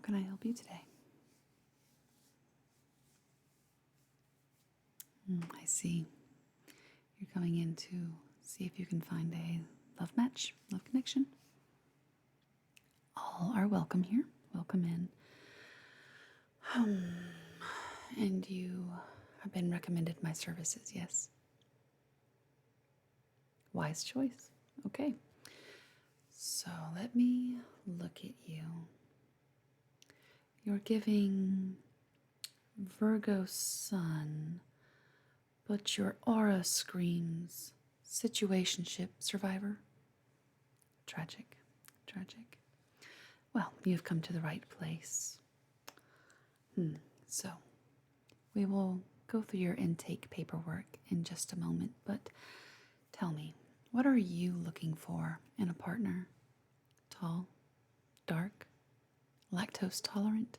can I help you today? I see. You're coming in to see if you can find a love match, love connection. All are welcome here. Welcome in. And you have been recommended my services, yes? Wise choice. Okay. So let me look at you. You're giving Virgo Sun, but your aura screams situationship survivor. Tragic. Tragic. Well, you've come to the right place. So, we will go through your intake paperwork in just a moment, but tell me, what are you looking for in a partner? Tall, dark, lactose tolerant?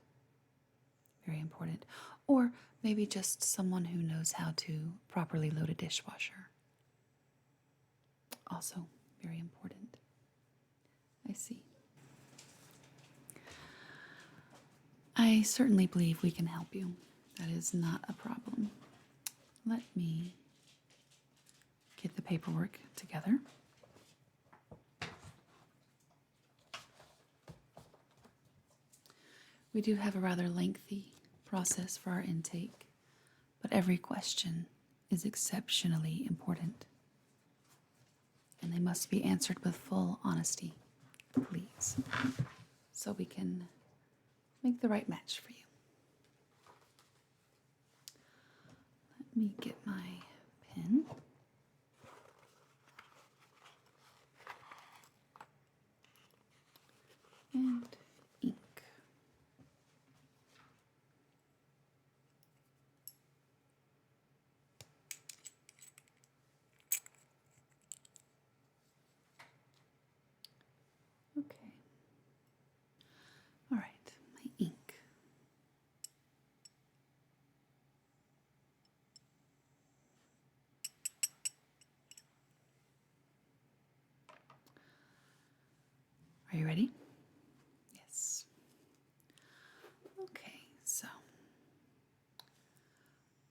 Very important. Or maybe just someone who knows how to properly load a dishwasher. Also very important. I see. I certainly believe we can help you. That is not a problem. Let me get the paperwork together. We do have a rather lengthy process for our intake, but every question is exceptionally important. And they must be answered with full honesty, please, so we can make the right match for you. Let me get my pen. And ink. Okay. All right, my ink. Are you ready? Yes. Okay, so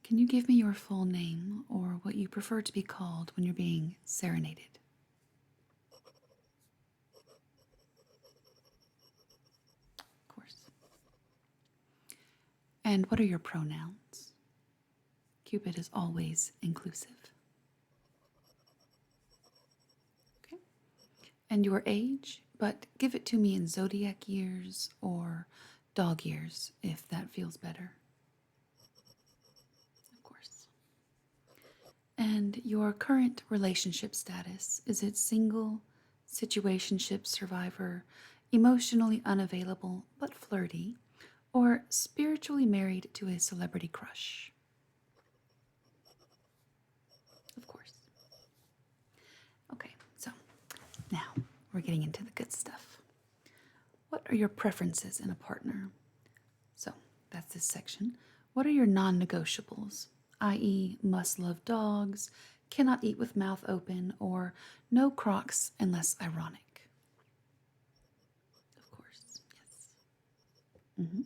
can you give me your full name or what you prefer to be called when you're being serenaded? Of course. And what are your pronouns? Cupid is always inclusive. Okay. And your age, but give it to me in zodiac years or dog years if that feels better. Of course. And your current relationship status, is it single, situationship survivor, emotionally unavailable but flirty, or spiritually married to a celebrity crush? Of course. Okay, so now we're getting into the good stuff. What are your preferences in a partner? So that's this section. What are your non-negotiables, i.e. must love dogs, cannot eat with mouth open, or no Crocs unless ironic? Of course, yes.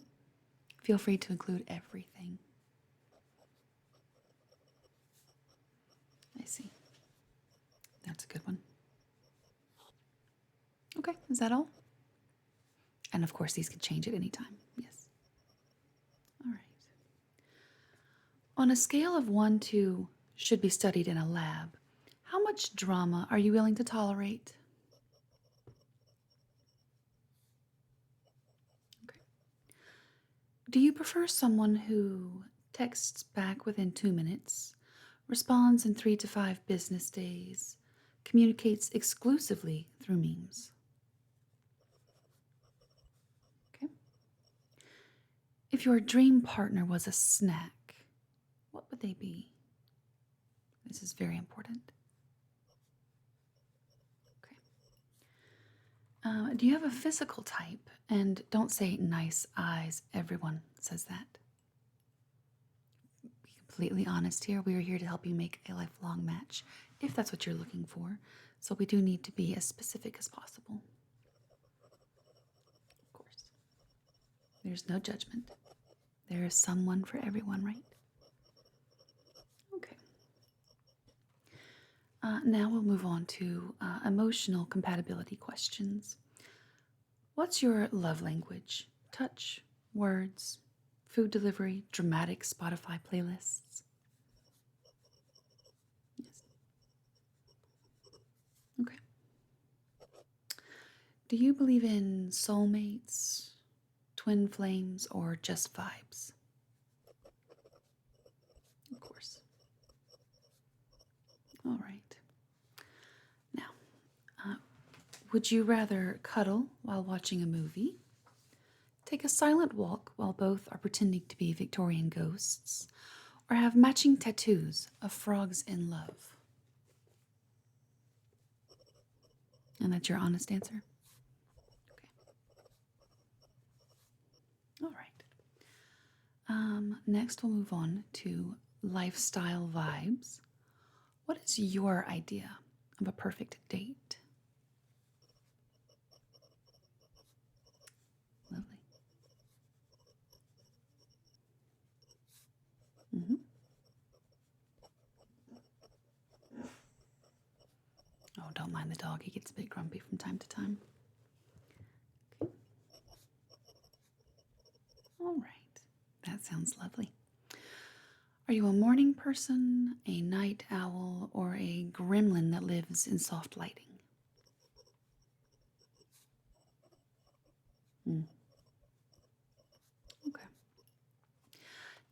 Feel free to include everything. I see. That's a good one. Okay, is that all? And of course, these could change at any time. Yes. All right. On a scale of 1 to should be studied in a lab, how much drama are you willing to tolerate? Okay. Do you prefer someone who texts back within 2 minutes, responds in 3 to 5 business days, communicates exclusively through memes? Okay. If your dream partner was a snack, what would they be? This is very important. Okay. Do you have a physical type? And don't say nice eyes. Everyone says that. Be completely honest here. We are here to help you make a lifelong match, if that's what you're looking for. So we do need to be as specific as possible. Of course. There's no judgment. There is someone for everyone, right? Okay. Now we'll move on to emotional compatibility questions. What's your love language? Touch, words, food delivery, dramatic Spotify playlists? Yes. Okay. Do you believe in soulmates, twin flames, or just vibes? Of course. All right. Now, would you rather cuddle while watching a movie, take a silent walk while both are pretending to be Victorian ghosts, or have matching tattoos of frogs in love? And that's your honest answer? Okay. All right. Next, we'll move on to lifestyle vibes. What is your idea of a perfect date? Lovely. Mm-hmm. Oh, don't mind the dog. He gets a bit grumpy from time to time. Okay. All right. That sounds lovely. Are you a morning person, a night owl, or a gremlin that lives in soft lighting? Okay.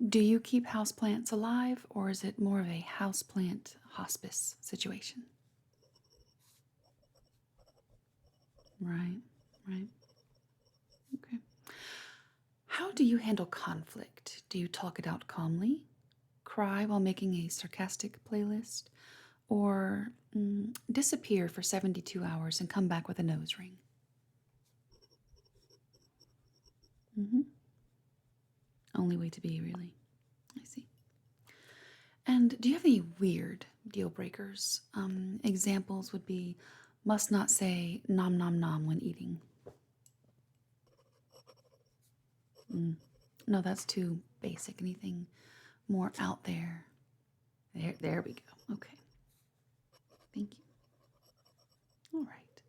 Do you keep houseplants alive, or is it more of a houseplant hospice situation? Right, right. Okay. How do you handle conflict? Do you talk it out calmly, cry while making a sarcastic playlist, or disappear for 72 hours and come back with a nose ring? Mm-hmm. Only way to be, really. I see. And do you have any weird deal breakers? Examples would be must not say nom nom nom when eating. No, that's too basic. Anything more out there? There we go. Okay. Thank you. All right.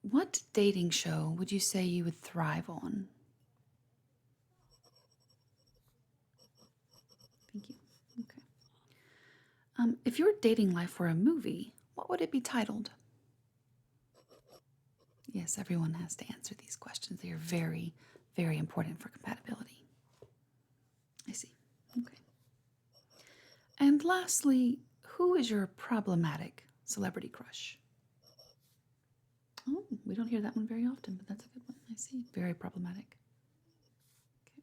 What dating show would you say you would thrive on? Thank you. Okay. If your dating life were a movie, what would it be titled? Yes, everyone has to answer these questions. They are very, very important for compatibility. I see. Okay. And lastly, who is your problematic celebrity crush? Oh, we don't hear that one very often, but that's a good one. I see. Very problematic. Okay.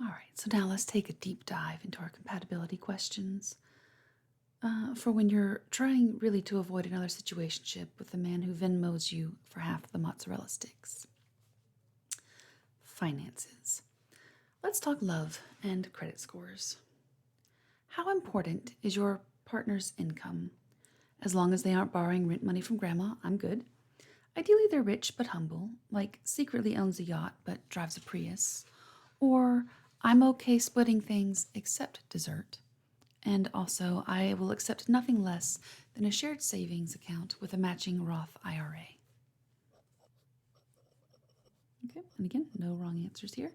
All right, so now let's take a deep dive into our compatibility questions. For when you're trying really to avoid another situationship with the man who Venmos you for half the mozzarella sticks. Finances. Let's talk love and credit scores. How important is your partner's income? As long as they aren't borrowing rent money from grandma, I'm good. Ideally, they're rich but humble, like secretly owns a yacht but drives a Prius. Or I'm okay splitting things except dessert. And also, I will accept nothing less than a shared savings account with a matching Roth IRA. Okay, and again, no wrong answers here.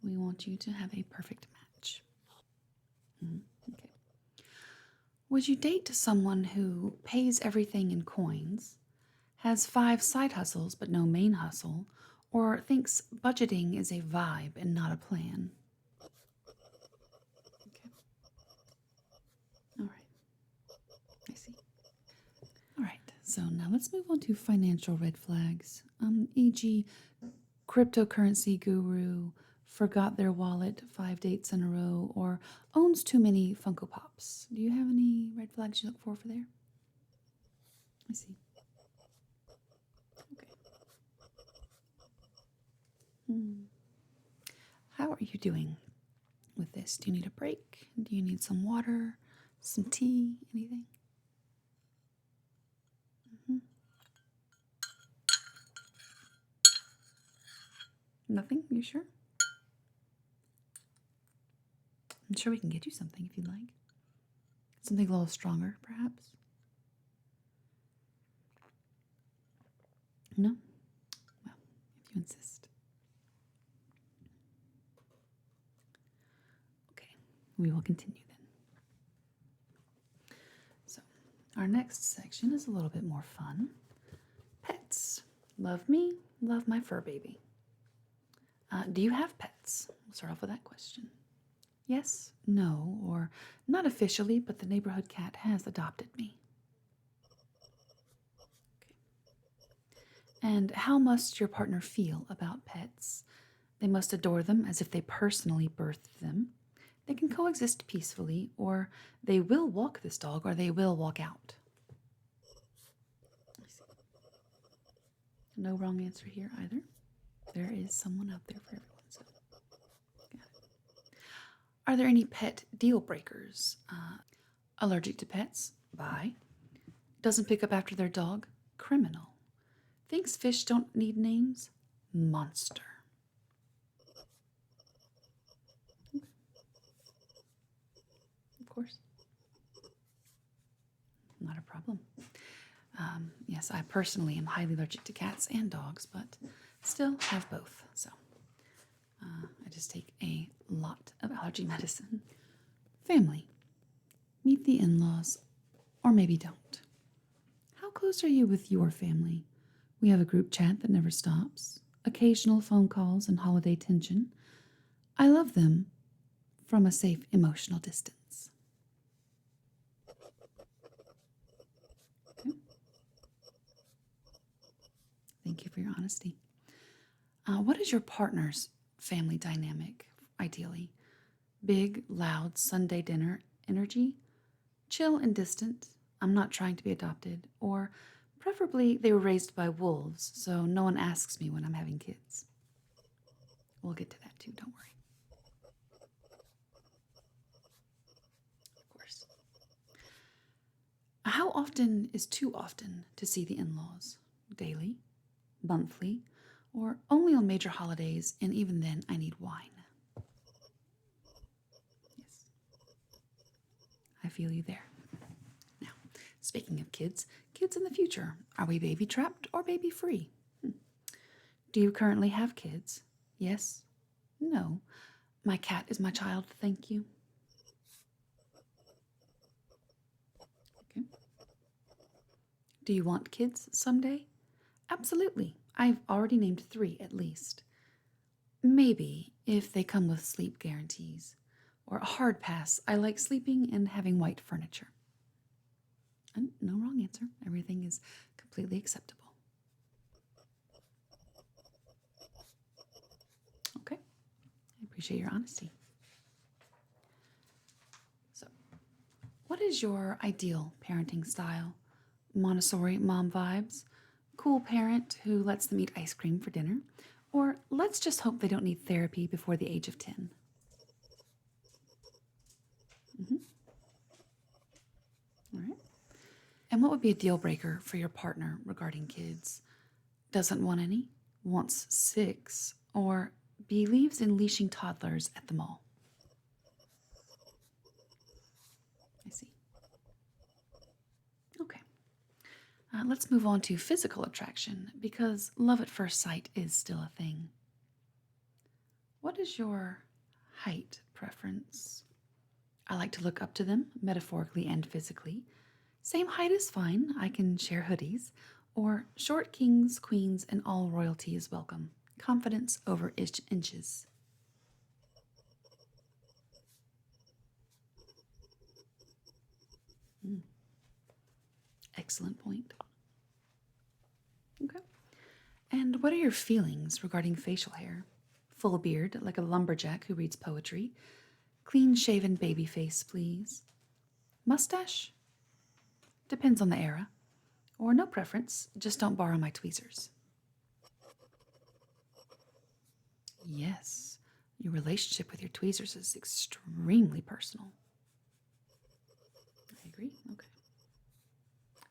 We want you to have a perfect match. Okay. Would you date someone who pays everything in coins, has 5 side hustles but no main hustle, or thinks budgeting is a vibe and not a plan? Okay. All right. I see. All right. So now let's move on to financial red flags. E.g., cryptocurrency guru, forgot their wallet 5 dates in a row, or owns too many Funko Pops. Do you have any red flags you look for there? I see. Okay. How are you doing with this? Do you need a break? Do you need some water, some tea, anything? Nothing? You sure? I'm sure we can get you something if you'd like. Something a little stronger, perhaps? No? Well, if you insist. Okay, we will continue then. So, our next section is a little bit more fun. Pets. Love me, love my fur baby. Do you have pets? We'll start off with that question. Yes, no, or not officially, but the neighborhood cat has adopted me. Okay. And how must your partner feel about pets? They must adore them as if they personally birthed them. They can coexist peacefully, or they will walk this dog, or they will walk out. No wrong answer here either. There is someone out there for everyone. So, got it. Are there any pet deal breakers? Allergic to pets? Bye. Doesn't pick up after their dog? Criminal. Thinks fish don't need names? Monster. Of course. Not a problem. Yes, I personally am highly allergic to cats and dogs, but still have both. So I just take a lot of allergy medicine. Family. Meet the in-laws, or maybe don't. How close are you with your family? We have a group chat that never stops. Occasional phone calls and holiday tension. I love them from a safe emotional distance. Okay. Thank you for your honesty. What is your partner's family dynamic, ideally? Big, loud Sunday dinner energy? Chill and distant? I'm not trying to be adopted. Or preferably they were raised by wolves, so no one asks me when I'm having kids. We'll get to that too, don't worry. Of course. How often is too often to see the in-laws? Daily? Monthly? Or only on major holidays, and even then I need wine? Yes. I feel you there. Now, speaking of kids in the future, are we baby trapped or baby free? Do you currently have kids? Yes? No. My cat is my child, thank you. Okay. Do you want kids someday? Absolutely. I've already named 3 at least. Maybe if they come with sleep guarantees. Or a hard pass. I like sleeping and having white furniture. And no wrong answer. Everything is completely acceptable. Okay. I appreciate your honesty. So, what is your ideal parenting style? Montessori mom vibes? Cool parent who lets them eat ice cream for dinner? Or let's just hope they don't need therapy before the age of 10? All right. And what would be a deal breaker for your partner regarding kids? Doesn't want any? Wants 6? Or believes in leashing toddlers at the mall? I see. Okay. Let's move on to physical attraction, because love at first sight is still a thing. What is your height preference? I like to look up to them, metaphorically and physically. Same height is fine, I can share hoodies. Or short kings, queens, and all royalty is welcome. Confidence over inches. Excellent point. Okay. And what are your feelings regarding facial hair? Full beard, like a lumberjack who reads poetry. Clean-shaven baby face, please. Mustache? Depends on the era. Or no preference, just don't borrow my tweezers. Yes, your relationship with your tweezers is extremely personal. I agree. Okay.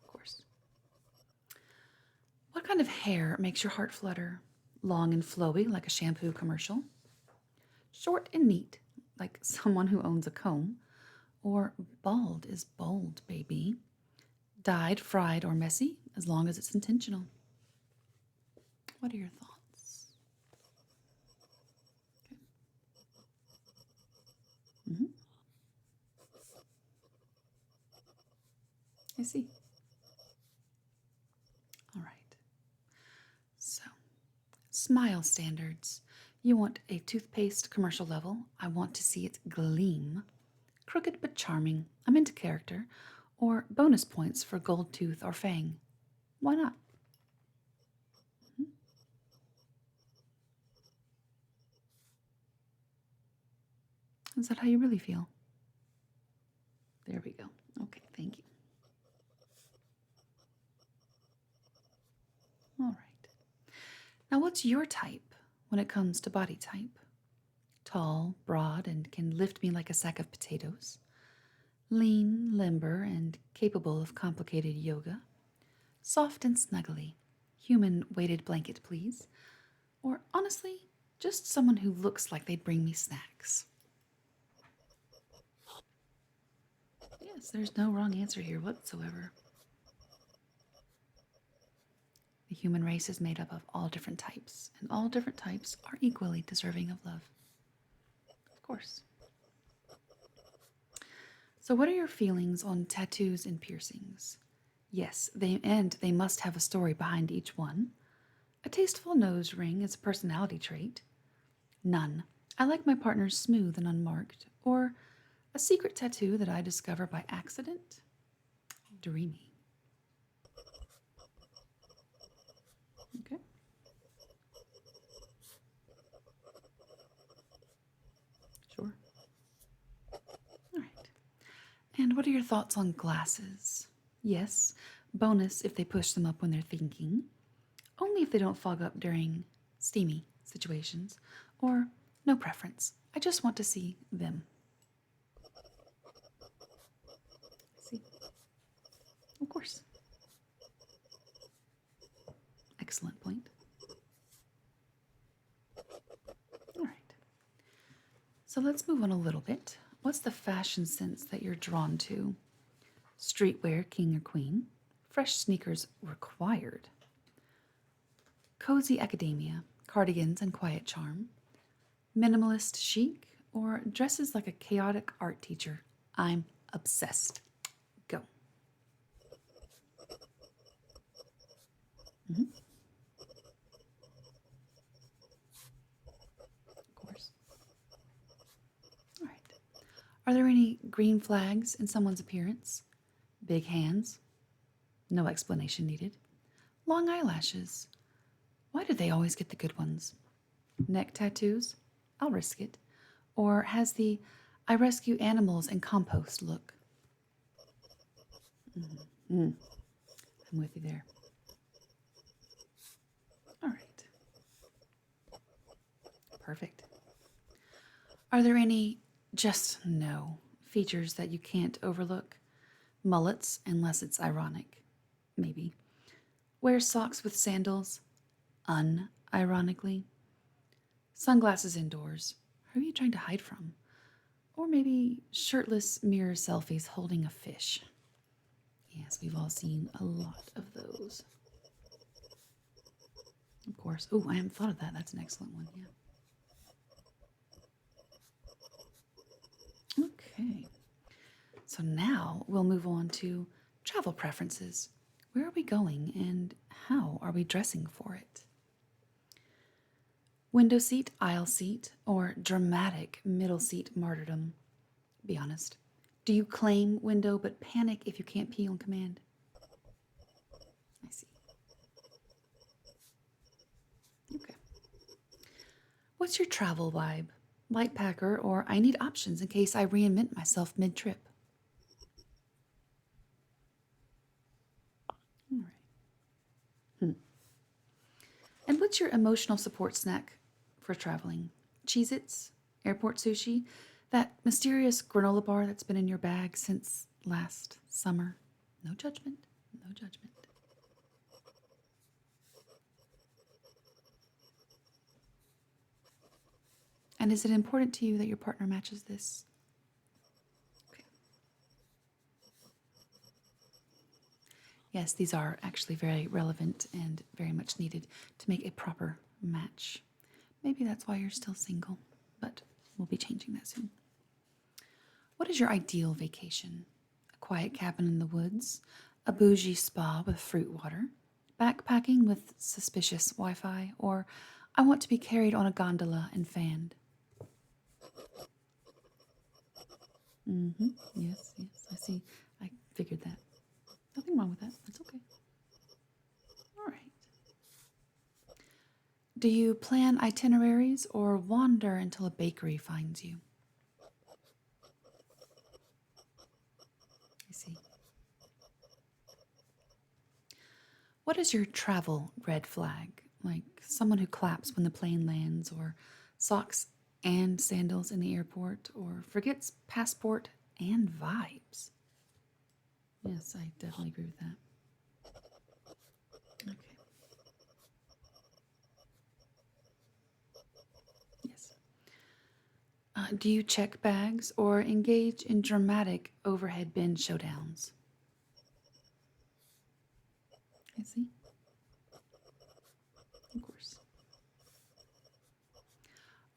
Of course. What kind of hair makes your heart flutter? long and flowy like a shampoo commercial, short and neat like someone who owns a comb, or bald is bold, baby. Dyed, fried, or messy, as long as it's intentional. What are your thoughts? Okay. I see. All right. So, smile standards. You want a toothpaste commercial level. I want to see it gleam. Crooked but charming. I'm into character. Or bonus points for gold tooth or fang. Why not? Is that how you really feel? There we go. Okay, thank you. All right. Now, what's your type when it comes to body type? Tall, broad, and can lift me like a sack of potatoes. Lean, limber, and capable of complicated yoga. Soft and snuggly. Human weighted blanket, please. Or honestly, just someone who looks like they'd bring me snacks. Yes, there's no wrong answer here whatsoever. The human race is made up of all different types, and all different types are equally deserving of love. Of course. So, what are your feelings on tattoos and piercings? Yes, they must have a story behind each one. A tasteful nose ring is a personality trait. None. I like my partners smooth and unmarked. Or a secret tattoo that I discover by accident. Dreamy. Okay. Sure. All right. And what are your thoughts on glasses? Yes, bonus if they push them up when they're thinking. Only if they don't fog up during steamy situations. Or no preference. I just want to see them. See? Of course. Excellent point. All right. So let's move on a little bit. What's the fashion sense that you're drawn to? Streetwear, king or queen. Fresh sneakers required. Cozy academia, cardigans and quiet charm. Minimalist chic, or dresses like a chaotic art teacher. I'm obsessed. Go. Of course. All right. Are there any green flags in someone's appearance? Big hands? No explanation needed. Long eyelashes? Why do they always get the good ones? Neck tattoos? I'll risk it. Or has the I rescue animals and compost look? I'm with you there. All right. Perfect. Are there any just no features that you can't overlook? Mullets, unless it's ironic. Maybe. Wear socks with sandals, unironically. Sunglasses indoors. Who are you trying to hide from? Or maybe shirtless mirror selfies holding a fish. Yes, we've all seen a lot of those. Of course. Oh, I haven't thought of that. That's an excellent one, yeah. Okay. So now we'll move on to travel preferences. Where are we going and how are we dressing for it? Window seat, aisle seat, or dramatic middle seat martyrdom? Be honest. Do you claim window but panic if you can't pee on command? I see. Okay. What's your travel vibe? Light packer, or I need options in case I reinvent myself mid-trip? All right. And what's your emotional support snack for traveling? Cheez-Its? Airport sushi? That mysterious granola bar that's been in your bag since last summer? No judgment. No judgment. And is it important to you that your partner matches this? Okay. Yes, these are actually very relevant and very much needed to make a proper match. Maybe that's why you're still single, but we'll be changing that soon. What is your ideal vacation? A quiet cabin in the woods, a bougie spa with fruit water, backpacking with suspicious Wi-Fi, or I want to be carried on a gondola and fanned? Yes, I see. I figured that. Nothing wrong with that. That's okay. All right. Do you plan itineraries or wander until a bakery finds you? I see. What is your travel red flag? Like someone who claps when the plane lands, or socks and sandals in the airport, or forgets passport and vibes? Yes, I definitely agree with that. Okay. Yes. Do you check bags or engage in dramatic overhead bin showdowns? I see. Of course.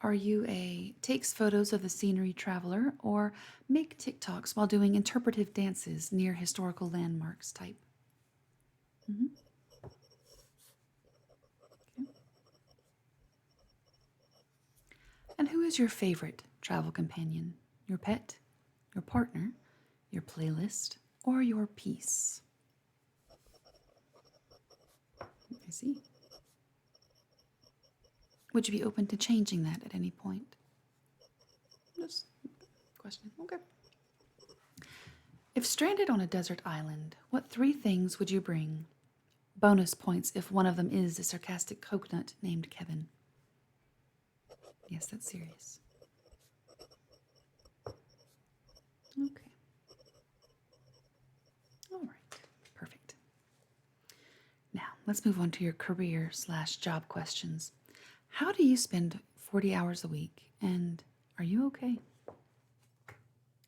Are you a takes photos of the scenery traveler or make TikToks while doing interpretive dances near historical landmarks type? hmm Okay. And who is your favorite travel companion? Your pet, your partner, your playlist, or your piece? I see. Would you be open to changing that at any point? Just question. Okay. If stranded on a desert island, what 3 things would you bring? Bonus points if one of them is a sarcastic coconut named Kevin. Yes, that's serious. Okay. All right. Perfect. Now, let's move on to your career/job questions. How do you spend 40 hours a week? And are you okay?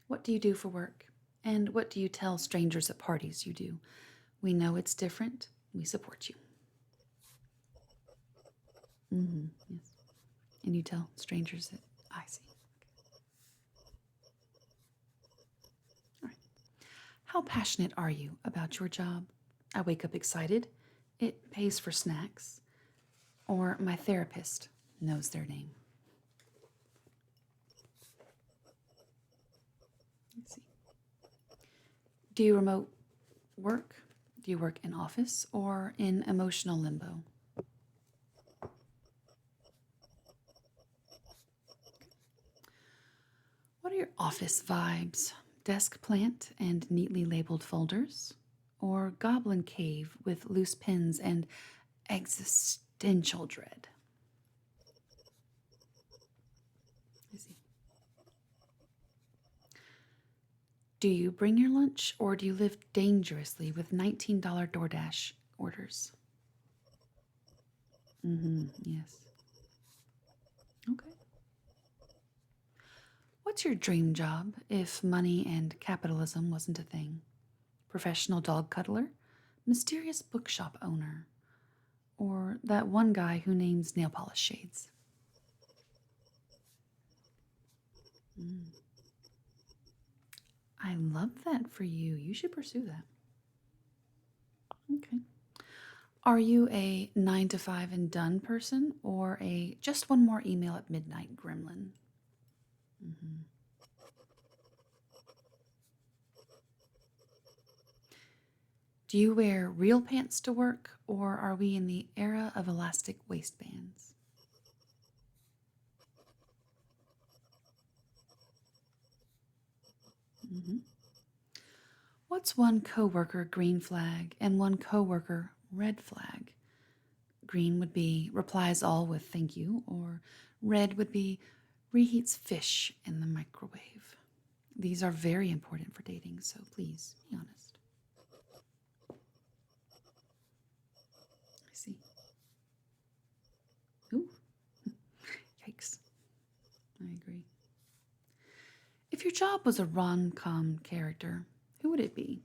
What do you do for work? And what do you tell strangers at parties you do? We know it's different. We support you. Yes. And you tell strangers that I see. All right. How passionate are you about your job? I wake up excited. It pays for snacks. Or my therapist knows their name. Let's see. Do you remote work? Do you work in office or in emotional limbo? What are your office vibes? Desk plant and neatly labeled folders? Or goblin cave with loose pins and existential dread? I see. Do you bring your lunch or do you live dangerously with $19 DoorDash orders? Yes. Okay. What's your dream job if money and capitalism wasn't a thing? Professional dog cuddler? Mysterious bookshop owner? Or that one guy who names nail polish shades? I love that for you. You should pursue that. Okay. Are you a 9 to 5 and done person or a just one more email at midnight gremlin? hmm Do you wear real pants to work or are we in the era of elastic waistbands? hmm What's one coworker green flag and one coworker red flag? Green would be replies all with thank you, or red would be reheats fish in the microwave. These are very important for dating, so please be honest. I see. Ooh, yikes. job was a rom-com character, who would it be?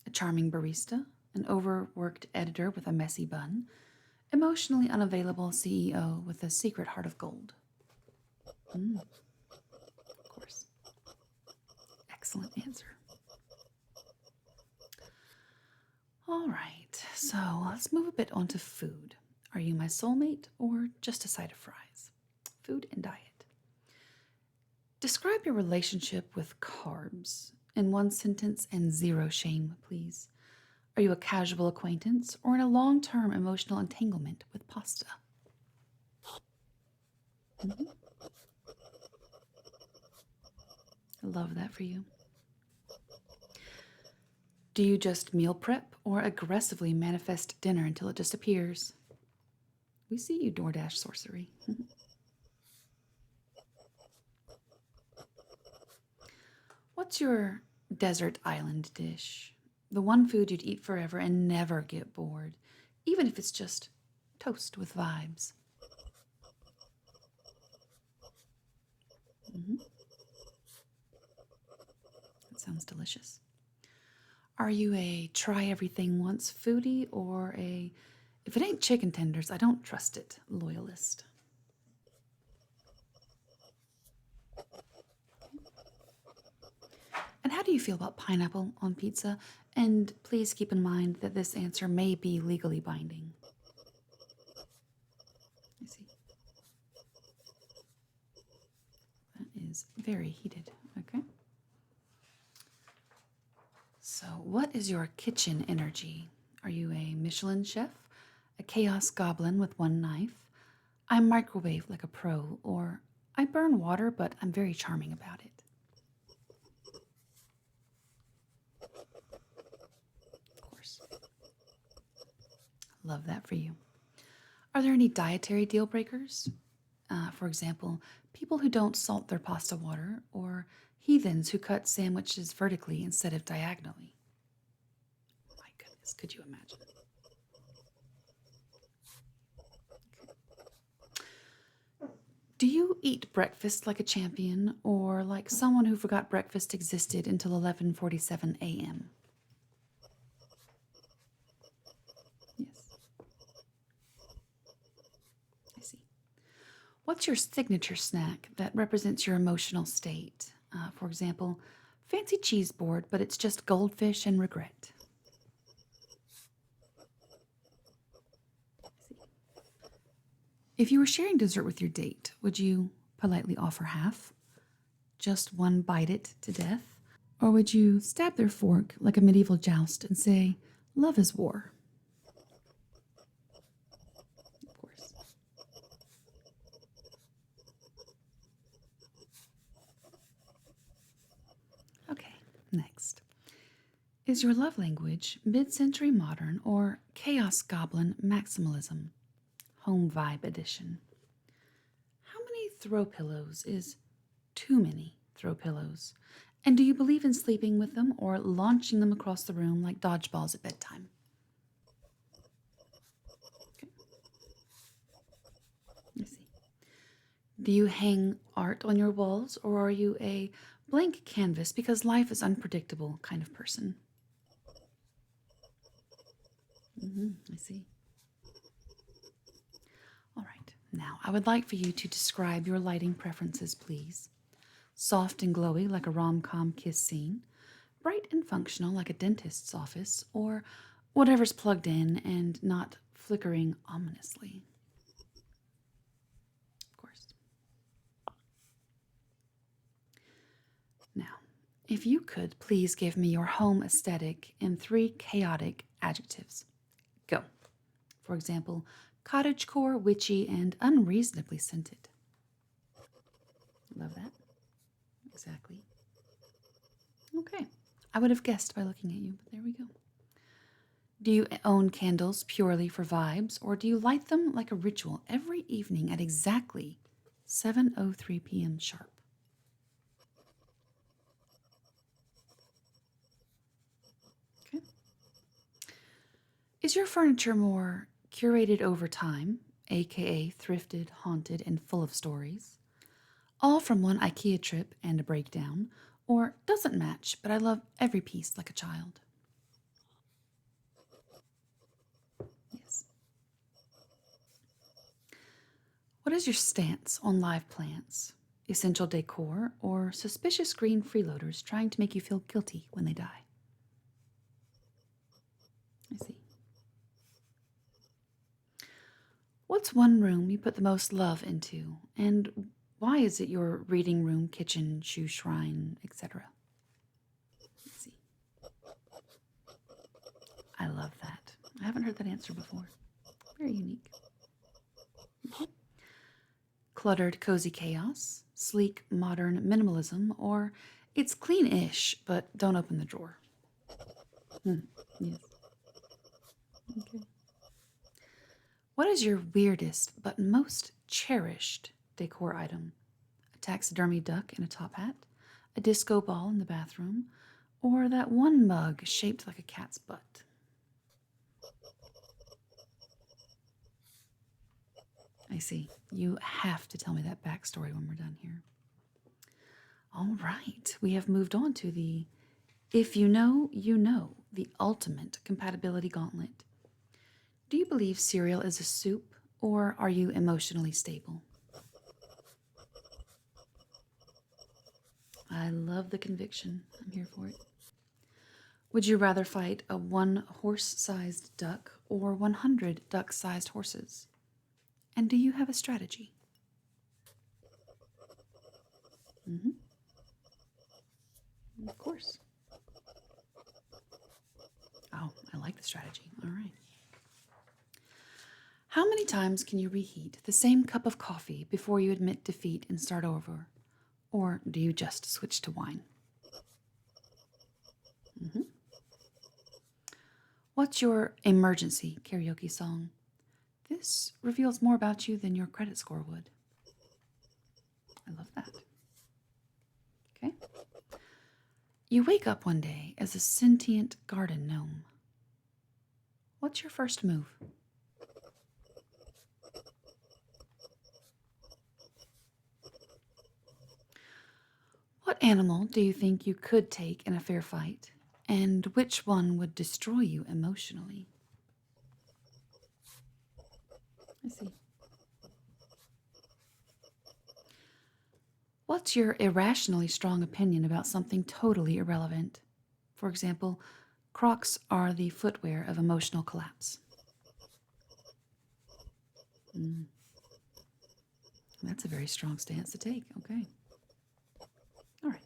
A charming barista, an overworked editor with a messy bun, emotionally unavailable CEO with a secret heart of gold. Of course. Excellent answer. All right, so let's move a bit onto food. Are you my soulmate or just a side of fries? Food and diet. Describe your relationship with carbs in one sentence and zero shame, please. Are you a casual acquaintance or in a long-term emotional entanglement with pasta? Mhm. I love that for you. Do you just meal prep or aggressively manifest dinner until it disappears? We see you, DoorDash sorcery. What's your desert island dish? The one food you'd eat forever and never get bored, even if it's just toast with vibes. Mhm. That sounds delicious. Are you a try everything once foodie or a if it ain't chicken tenders, I don't trust it loyalist? And how do you feel about pineapple on pizza? And please keep in mind that this answer may be legally binding. I see. That is very heated. Okay. So, what is your kitchen energy? Are you a Michelin chef, a chaos goblin with one knife? I microwave like a pro, or I burn water, but I'm very charming about it. Of course. Love that for you. Are there any dietary deal breakers? For example, people who don't salt their pasta water, or heathens who cut sandwiches vertically instead of diagonally. My goodness, could you imagine? Do you eat breakfast like a champion, or like someone who forgot breakfast existed until 11:47 a.m.? Yes, I see. What's your signature snack that represents your emotional state? For example, fancy cheese board, but it's just goldfish and regret. I see. If you were sharing dessert with your date, would you politely offer half? Just one bite it to death? Or would you stab their fork like a medieval joust and say, love is war? Of course. Okay, next. Is your love language mid-century modern or chaos goblin maximalism? Home vibe edition. How many throw pillows is too many throw pillows? And do you believe in sleeping with them or launching them across the room like dodgeballs at bedtime? Okay, I see. Do you hang art on your walls or are you a blank canvas because life is unpredictable kind of person? I see. All right, now I would like for you to describe your lighting preferences, please. Soft and glowy like a rom-com kiss scene, bright and functional like a dentist's office, or whatever's plugged in and not flickering ominously. Of course. Now, if you could please give me your home aesthetic in 3 chaotic adjectives. Go. For example, cottagecore, witchy, and unreasonably scented. Love that. Exactly. Okay. I would have guessed by looking at you, but there we go. Do you own candles purely for vibes, or do you light them like a ritual every evening at exactly 7:03 p.m. sharp? Okay. Is your furniture more curated over time, aka thrifted, haunted, and full of stories? All from one IKEA trip and a breakdown, or doesn't match, but I love every piece like a child. Yes. What is your stance on live plants, essential decor, or suspicious green freeloaders trying to make you feel guilty when they die? I see. What's one room you put the most love into, and why is it your reading room, kitchen, shoe shrine, etc.? Let's see. I love that. I haven't heard that answer before. Very unique. Cluttered, cozy chaos, sleek, modern minimalism, or it's clean-ish, but don't open the drawer. Yes. Okay. What is your weirdest but most cherished decor item? A taxidermy duck in a top hat, a disco ball in the bathroom, or that one mug shaped like a cat's butt? I see. You have to tell me that backstory when we're done here. All right. We have moved on to the If You Know, You Know, the ultimate compatibility gauntlet. Do you believe cereal is a soup, or are you emotionally stable? I love the conviction. I'm here for it. Would you rather fight a one horse-sized duck or 100 duck-sized horses? And do you have a strategy? Of course. Oh, I like the strategy. All right. How many times can you reheat the same cup of coffee before you admit defeat and start over? Or do you just switch to wine? What's your emergency karaoke song? This reveals more about you than your credit score would. I love that. Okay. You wake up one day as a sentient garden gnome. What's your first move? What animal do you think you could take in a fair fight, and which one would destroy you emotionally? I see. What's your irrationally strong opinion about something totally irrelevant? For example, Crocs are the footwear of emotional collapse. That's a very strong stance to take. Okay. All right.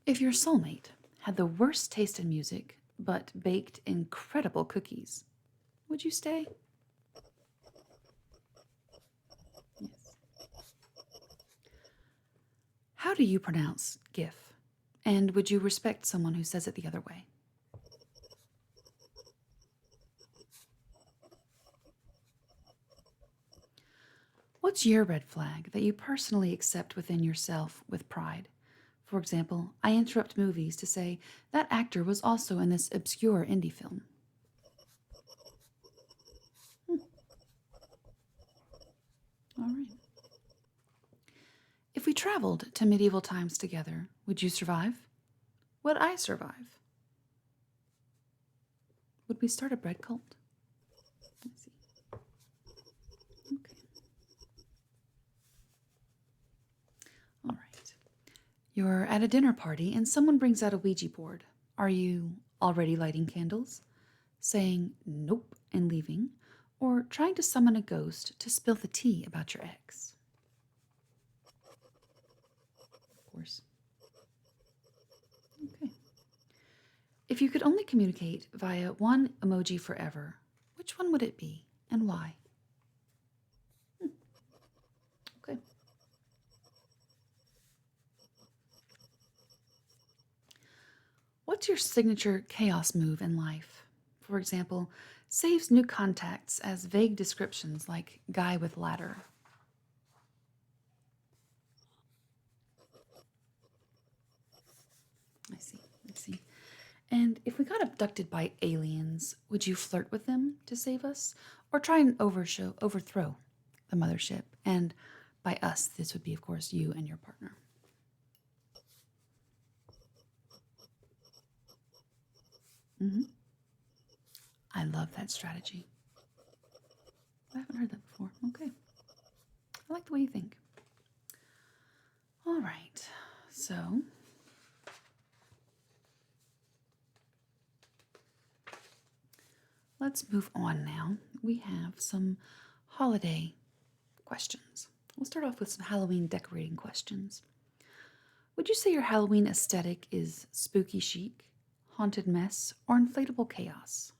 If your soulmate had the worst taste in music but baked incredible cookies, would you stay? Yes. How do you pronounce GIF? And would you respect someone who says it the other way? What's your red flag that you personally accept within yourself with pride? For example, I interrupt movies to say that actor was also in this obscure indie film. All right. If we traveled to medieval times together, would you survive? Would I survive? Would we start a bread cult? Let's see. Okay. All right. You're at a dinner party and someone brings out a Ouija board. Are you already lighting candles, saying nope and leaving, or trying to summon a ghost to spill the tea about your ex? Of course. Okay. If you could only communicate via one emoji forever, which one would it be and why? Okay. What's your signature chaos move in life? For example, saves new contacts as vague descriptions like guy with ladder. I see, I see. And if we got abducted by aliens, would you flirt with them to save us? Or try and overthrow the mothership? And by us, this would be, of course, you and your partner. Mm-hmm. I love that strategy. I haven't heard that before. Okay. I like the way you think. All right. So, let's move on now. We have some holiday questions. We'll start off with some Halloween decorating questions. Would you say your Halloween aesthetic is spooky chic, haunted mess, or inflatable chaos?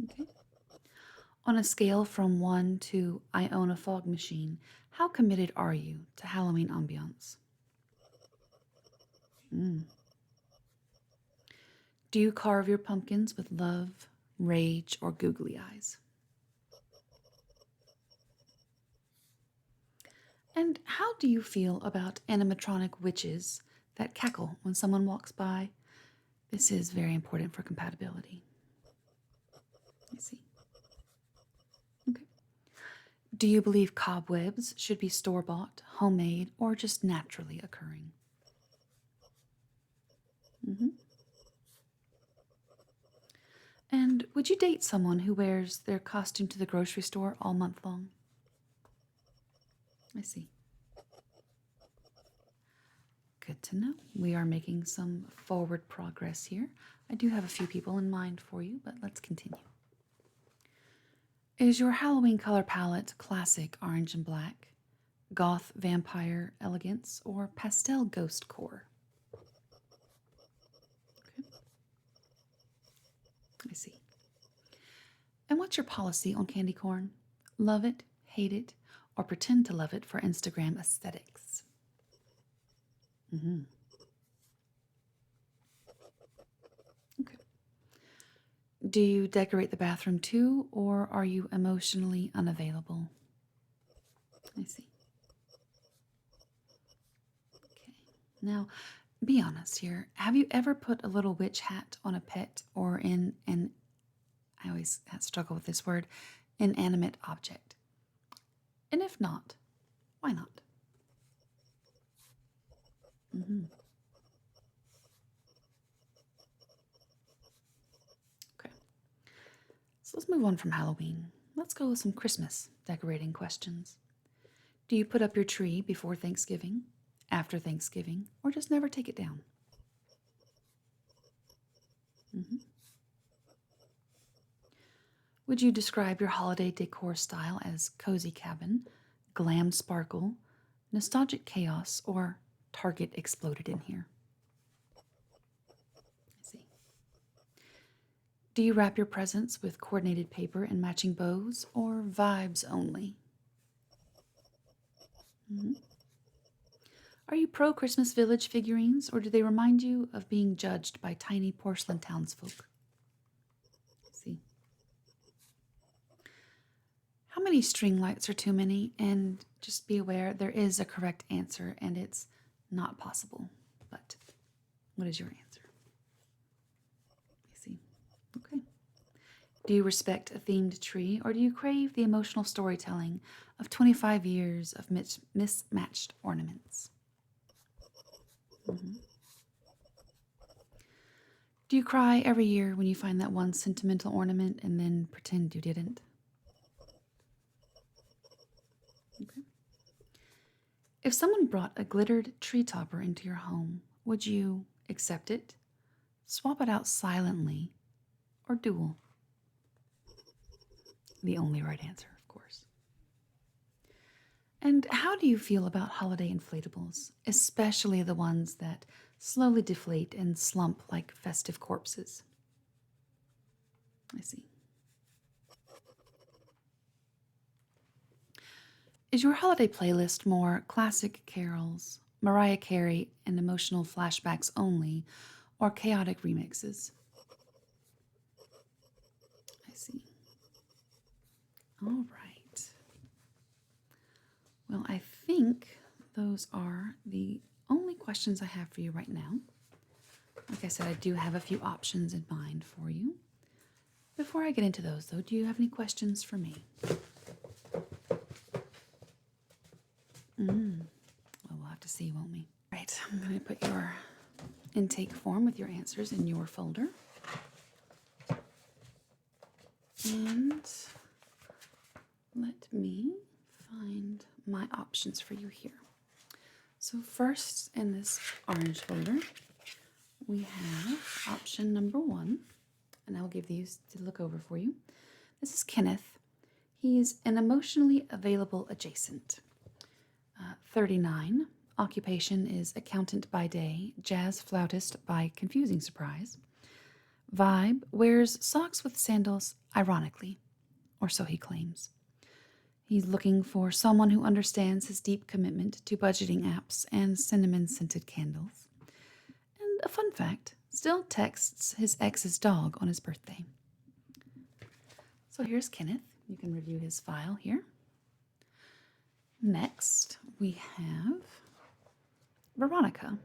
Okay. On a scale from 1 to I own a fog machine, how committed are you to Halloween ambiance? Mm. Do you carve your pumpkins with love, rage, or googly eyes? And how do you feel about animatronic witches that cackle when someone walks by? This is very important for compatibility. I see. Okay. Do you believe cobwebs should be store-bought, homemade, or just naturally occurring? Mm-hmm. And would you date someone who wears their costume to the grocery store all month long? I see. Good to know. We are making some forward progress here. I do have a few people in mind for you, but let's continue. Is your Halloween color palette classic orange and black, goth vampire elegance, or pastel ghost core? Okay. I see. And what's your policy on candy corn? Love it, hate it, or pretend to love it for Instagram aesthetics? Mm-hmm. Okay. Do you decorate the bathroom too, or are you emotionally unavailable? I see. Okay. Now, be honest here. Have you ever put a little witch hat on a pet or in an, I always struggle with this word, inanimate object? And if not, why not? Mm-hmm. Okay. So let's move on from Halloween. Let's go with some Christmas decorating questions. Do you put up your tree before Thanksgiving, after Thanksgiving, or just never take it down? Mm-hmm. Would you describe your holiday decor style as cozy cabin, glam sparkle, nostalgic chaos, or Target exploded in here? I see. Do you wrap your presents with coordinated paper and matching bows, or vibes only? Mhm. Are you pro Christmas Village figurines, or do they remind you of being judged by tiny porcelain townsfolk? See. How many string lights are too many? And just be aware there is a correct answer, and it's not possible. But what is your answer? I see. Okay. Do you respect a themed tree, or do you crave the emotional storytelling of 25 years of mismatched ornaments? Mhm. Do you cry every year when you find that one sentimental ornament and then pretend you didn't? Okay. If someone brought a glittered tree topper into your home, would you accept it, swap it out silently, or duel? The only right answer, of course. And how do you feel about holiday inflatables, especially the ones that slowly deflate and slump like festive corpses? I see. Is your holiday playlist more classic carols, Mariah Carey and emotional flashbacks only, or chaotic remixes? I see. All right. Well, I think those are the only questions I have for you right now. Like I said, I do have a few options in mind for you. Before I get into those, though, do you have any questions for me? Well, we'll have to see, won't we? Right, I'm going to put your intake form with your answers in your folder. And let me find my options for you here. So first in this orange folder, we have option number 1, and I'll give these to look over for you. This is Kenneth. He's an emotionally available adjacent. 39. Occupation is accountant by day, jazz flautist by confusing surprise. Vibe, wears socks with sandals ironically, or so he claims. He's looking for someone who understands his deep commitment to budgeting apps and cinnamon-scented candles. And a fun fact, still texts his ex's dog on his birthday. So here's Kenneth. You can review his file here. Next, we have Veronica.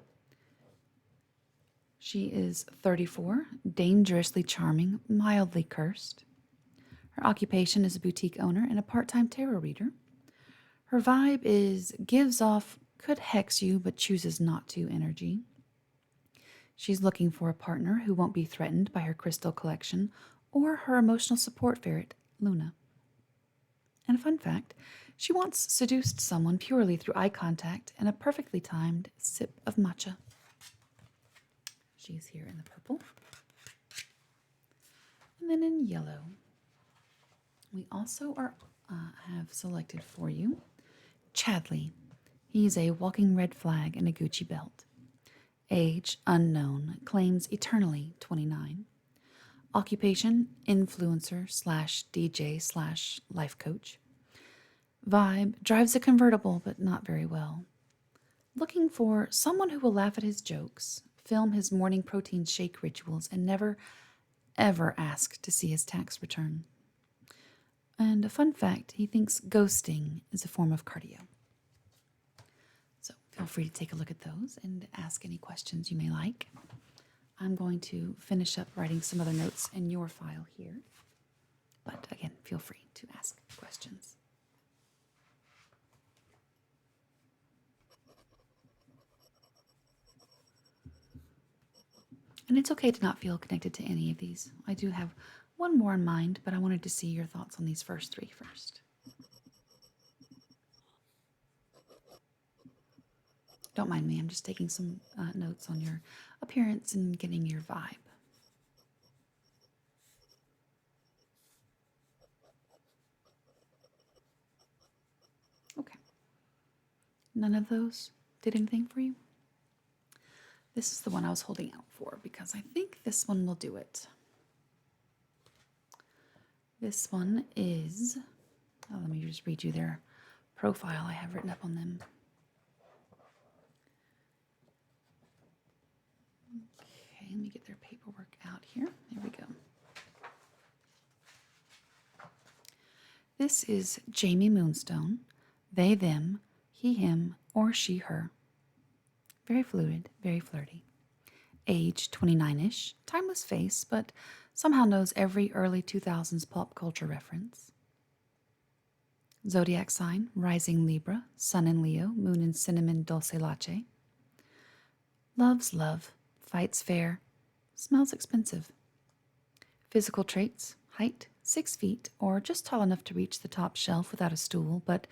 She is 34, dangerously charming, mildly cursed. Her occupation is a boutique owner and a part-time tarot reader. Her vibe is gives off could hex you but chooses not to energy. She's looking for a partner who won't be threatened by her crystal collection or her emotional support ferret, Luna. And a fun fact, she once seduced someone purely through eye contact and a perfectly timed sip of matcha. She's here in the purple. And then in yellow, we also have selected for you Chadley. He's a walking red flag and a Gucci belt. Age unknown, claims eternally 29. Occupation influencer / DJ / life coach. Vibe drives a convertible but not very well. Looking for someone who will laugh at his jokes, film his morning protein shake rituals, and never ever ask to see his tax return. And a fun fact, he thinks ghosting is a form of cardio. So feel free to take a look at those and ask any questions you may like. I'm going to finish up writing some other notes in your file here. But again, feel free to ask questions. And it's okay to not feel connected to any of these. I do have one more in mind, but I wanted to see your thoughts on these first 3 first. Don't mind me, I'm just taking some notes on your appearance and getting your vibe. Okay. None of those did anything for you? This is the one I was holding out for because I think this one will do it. This one is, let me just read you their profile I have written up on them. Okay, let me get their paperwork out here. There we go. This is Jamie Moonstone, they, them, he, him, or she, her. Very fluid, very flirty. Age 29-ish, timeless face, but somehow knows every early 2000s pop culture reference. Zodiac sign, rising Libra, sun in Leo, moon in cinnamon dulce latte. Loves love, fights fair, smells expensive. Physical traits, height, 6 feet, or just tall enough to reach the top shelf without a stool, but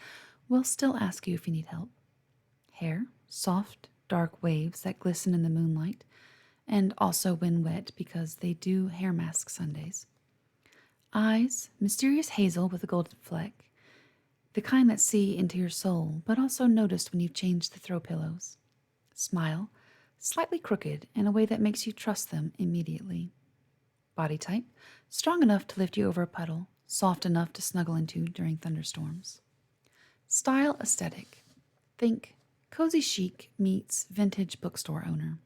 will still ask you if you need help. Hair, soft, dark waves that glisten in the moonlight, and also when wet because they do hair mask Sundays. Eyes, mysterious hazel with a golden fleck, the kind that see into your soul, but also noticed when you've changed the throw pillows. Smile, slightly crooked in a way that makes you trust them immediately. Body type, strong enough to lift you over a puddle, soft enough to snuggle into during thunderstorms. Style aesthetic, think cozy chic meets vintage bookstore owner.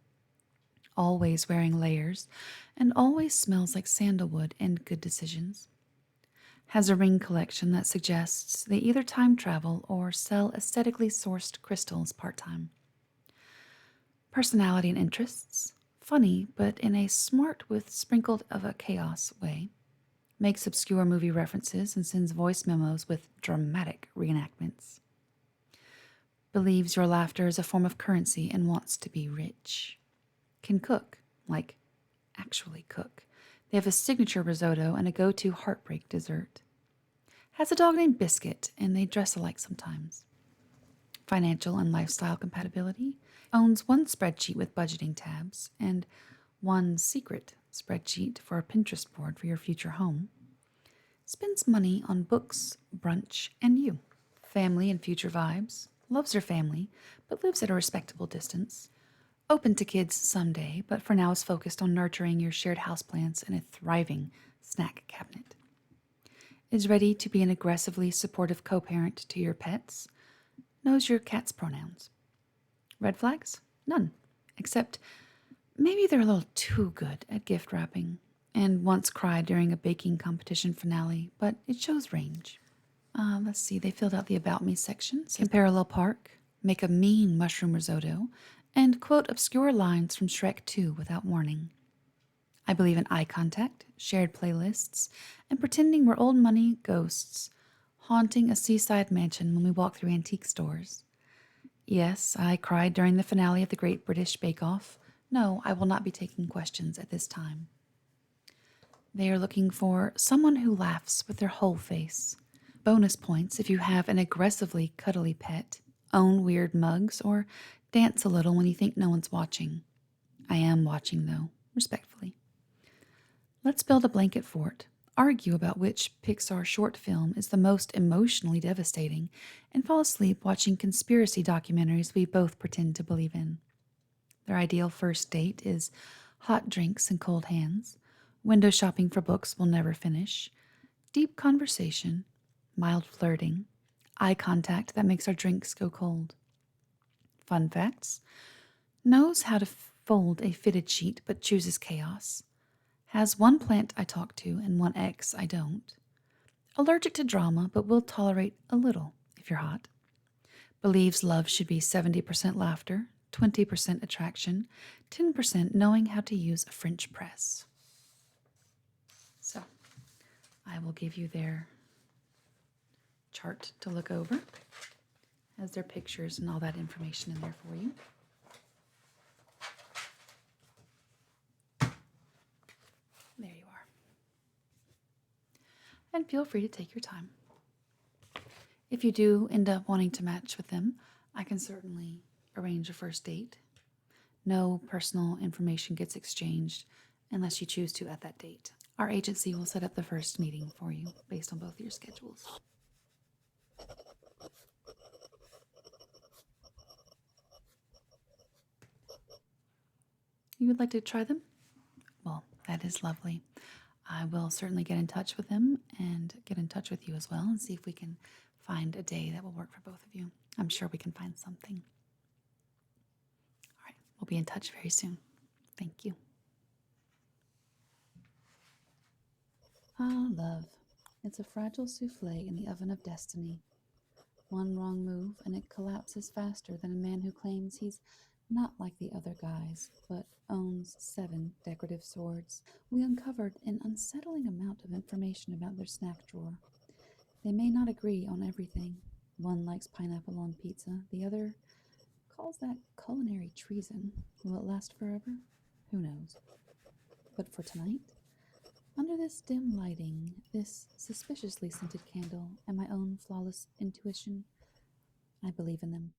Always wearing layers, and always smells like sandalwood and good decisions. Has a ring collection that suggests they either time travel or sell aesthetically sourced crystals part-time. Personality and interests, funny but in a smart with sprinkled of a chaos way. Makes obscure movie references and sends voice memos with dramatic reenactments. Believes your laughter is a form of currency and wants to be rich. can cook, like actually cook. They have a signature risotto and a go-to heartbreak dessert. Has a dog named Biscuit, and they dress alike sometimes. Financial and lifestyle compatibility. Owns one spreadsheet with budgeting tabs and one secret spreadsheet for a Pinterest board for your future home. Spends money on books, brunch, and you. Family and future vibes. Loves her family, but lives at a respectable distance. Open to kids someday, but for now is focused on nurturing your shared houseplants and a thriving snack cabinet. Is ready to be an aggressively supportive co-parent to your pets. Knows your cat's pronouns. Red flags? None. Except maybe they're a little too good at gift wrapping, and once cried during a baking competition finale, but it shows range. Let's see, they filled out the About Me section. Can parallel park, make a mean mushroom risotto, and quote obscure lines from Shrek 2 without warning. I believe in eye contact, shared playlists, and pretending we're old money ghosts, haunting a seaside mansion when we walk through antique stores. Yes, I cried during the finale of the Great British Bake Off. No, I will not be taking questions at this time. They are looking for someone who laughs with their whole face. Bonus points if you have an aggressively cuddly pet, own weird mugs, or dance a little when you think no one's watching. I am watching, though, respectfully. Let's build a blanket fort, argue about which Pixar short film is the most emotionally devastating, and fall asleep watching conspiracy documentaries we both pretend to believe in. Their ideal first date is hot drinks and cold hands, window shopping for books we'll never finish, deep conversation, mild flirting, eye contact that makes our drinks go cold. Fun facts: knows how to fold a fitted sheet but chooses chaos. Has one plant I talk to and one ex I don't. Allergic to drama but will tolerate a little if you're hot. Believes love should be 70% laughter, 20% attraction, 10% knowing how to use a French press. So, I will give you their chart to look over. Has their pictures and all that information in there for you. There you are. And feel free to take your time. If you do end up wanting to match with them, I can certainly arrange a first date. No personal information gets exchanged unless you choose to at that date. Our agency will set up the first meeting for you based on both of your schedules. You would like to try them? Well, that is lovely. I will certainly get in touch with them and get in touch with you as well and see if we can find a day that will work for both of you. I'm sure we can find something. All right, we'll be in touch very soon. Thank you. Ah, love. It's a fragile souffle in the oven of destiny. One wrong move and it collapses faster than a man who claims he's not like the other guys, but owns 7 decorative swords. We uncovered an unsettling amount of information about their snack drawer. They may not agree on everything. One likes pineapple on pizza, the other calls that culinary treason. Will it last forever? Who knows? But for tonight, under this dim lighting, this suspiciously scented candle, and my own flawless intuition, I believe in them.